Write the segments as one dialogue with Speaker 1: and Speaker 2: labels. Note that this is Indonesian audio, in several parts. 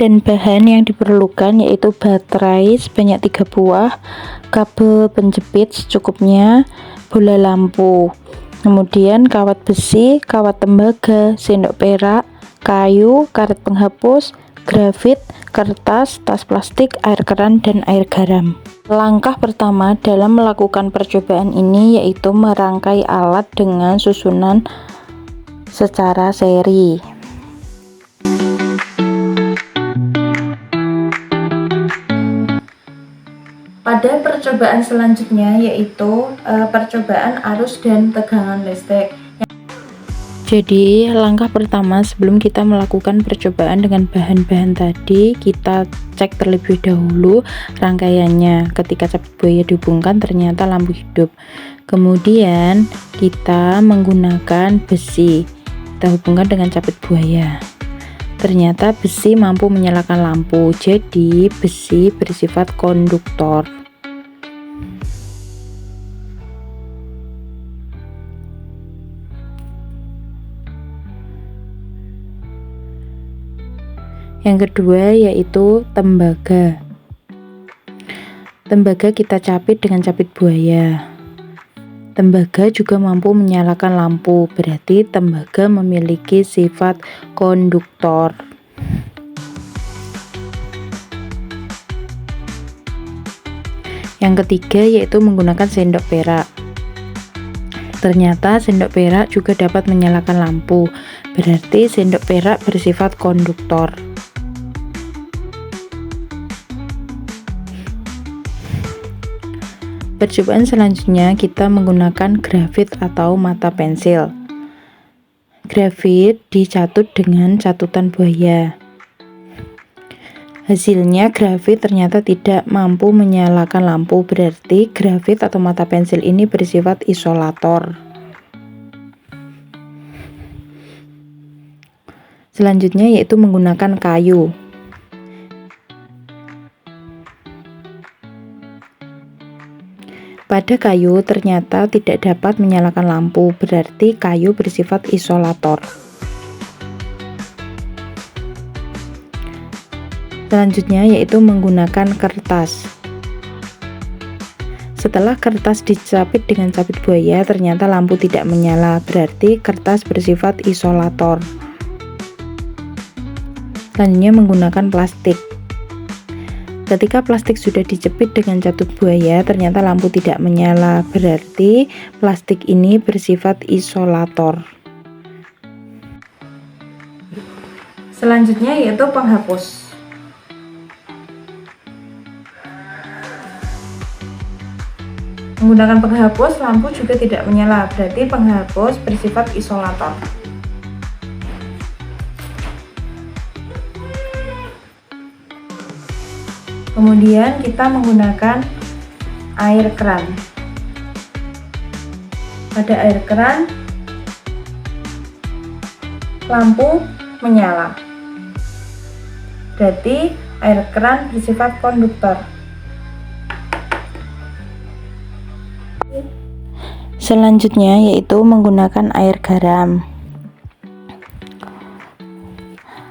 Speaker 1: dan bahan yang diperlukan yaitu baterai sebanyak 3 buah, kabel penjepit secukupnya, bola lampu, kemudian kawat besi, kawat tembaga, sendok perak, kayu, karet penghapus, grafit, kertas, tas plastik, air keran, dan air garam. Langkah pertama dalam melakukan percobaan ini yaitu merangkai alat dengan susunan secara seri. Pada percobaan selanjutnya yaitu percobaan arus dan tegangan listrik. Jadi langkah pertama sebelum kita melakukan percobaan dengan bahan-bahan tadi, kita cek terlebih dahulu rangkaiannya. Ketika capit buaya dihubungkan ternyata lampu hidup. Kemudian kita menggunakan besi, kita hubungkan dengan capit buaya. Ternyata besi mampu menyalakan lampu, jadi besi bersifat konduktor. Yang kedua yaitu tembaga. Tembaga kita capit dengan capit buaya. Tembaga juga mampu menyalakan lampu, berarti tembaga memiliki sifat konduktor. Yang ketiga yaitu menggunakan sendok perak. Ternyata sendok perak juga dapat menyalakan lampu, berarti sendok perak bersifat konduktor. Percobaan selanjutnya kita menggunakan grafit atau mata pensil. Grafit dicatut dengan catutan buaya. Hasilnya grafit ternyata tidak mampu menyalakan lampu, berarti grafit atau mata pensil ini bersifat isolator. Selanjutnya yaitu menggunakan kayu. Pada kayu ternyata tidak dapat menyalakan lampu, berarti kayu bersifat isolator. Selanjutnya yaitu menggunakan kertas. Setelah kertas dicapit dengan capit buaya ternyata lampu tidak menyala, berarti kertas bersifat isolator. Selanjutnya menggunakan plastik. Ketika plastik sudah dicepit dengan catut buaya ternyata lampu tidak menyala, berarti plastik ini bersifat isolator. Selanjutnya yaitu penghapus. Menggunakan penghapus lampu juga tidak menyala, berarti penghapus bersifat isolator. Kemudian kita menggunakan air keran. Pada air keran lampu menyala, berarti air keran bersifat konduktor. Selanjutnya yaitu menggunakan air garam.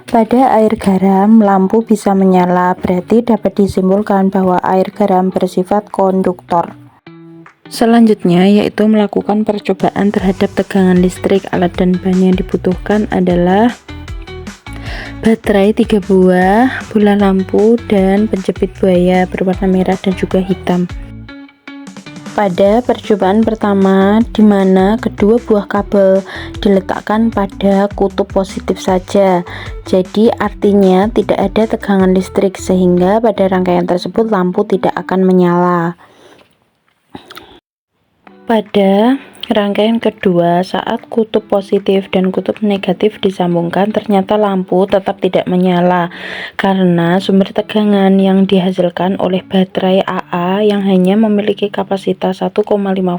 Speaker 1: Pada air garam lampu bisa menyala, berarti dapat disimpulkan bahwa air garam bersifat konduktor. Selanjutnya yaitu melakukan percobaan terhadap tegangan listrik. Alat dan bahan yang dibutuhkan adalah baterai 3 buah, bola lampu, dan penjepit buaya berwarna merah dan juga hitam. Pada percobaan pertama, di mana kedua buah kabel diletakkan pada kutub positif saja, jadi artinya tidak ada tegangan listrik, sehingga pada rangkaian tersebut lampu tidak akan menyala. Pada rangkaian kedua, saat kutub positif dan kutub negatif disambungkan, ternyata lampu tetap tidak menyala karena sumber tegangan yang dihasilkan oleh baterai AA yang hanya memiliki kapasitas 1,5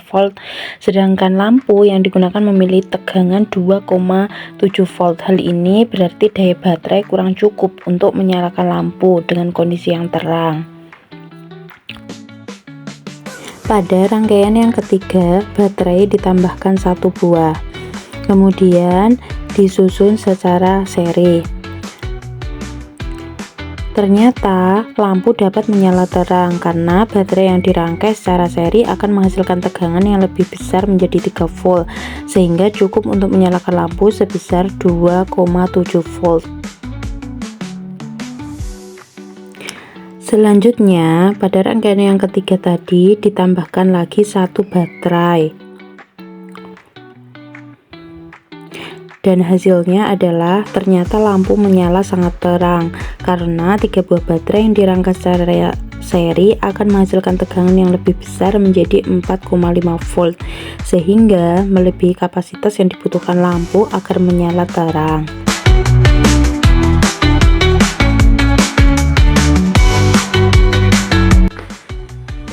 Speaker 1: volt, sedangkan lampu yang digunakan memiliki tegangan 2,7 volt. Hal ini berarti daya baterai kurang cukup untuk menyalakan lampu dengan kondisi yang terang. Pada rangkaian yang ketiga, baterai ditambahkan 1 buah, kemudian disusun secara seri. Ternyata lampu dapat menyala terang karena baterai yang dirangkai secara seri akan menghasilkan tegangan yang lebih besar menjadi 3 volt, sehingga cukup untuk menyalakan lampu sebesar 2,7 volt. Selanjutnya, pada rangkaian yang ketiga tadi ditambahkan lagi satu baterai. Dan hasilnya adalah ternyata lampu menyala sangat terang karena 3 buah baterai yang dirangkai secara seri akan menghasilkan tegangan yang lebih besar menjadi 4,5 volt, sehingga melebihi kapasitas yang dibutuhkan lampu agar menyala terang.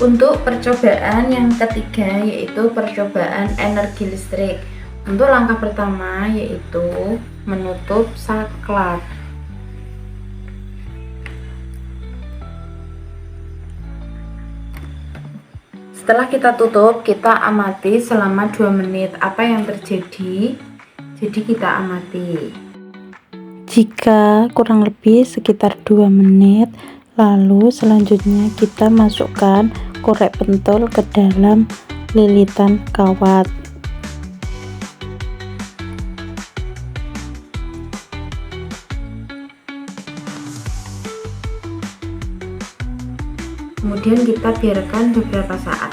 Speaker 1: Untuk percobaan yang ketiga yaitu percobaan energi listrik. Untuk langkah pertama yaitu menutup saklar. Setelah kita tutup, kita amati selama 2 menit apa yang terjadi. Jadi kita amati. Jika kurang lebih sekitar 2 menit, lalu selanjutnya kita masukkan korek pentol ke dalam lilitan kawat. Kemudian kita biarkan beberapa saat.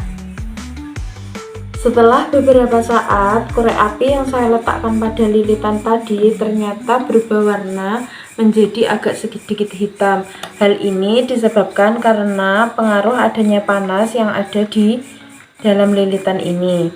Speaker 1: Setelah beberapa saat, korek api yang saya letakkan pada lilitan tadi ternyata berubah warna menjadi agak sedikit hitam. Hal ini disebabkan karena pengaruh adanya panas yang ada di dalam lilitan ini.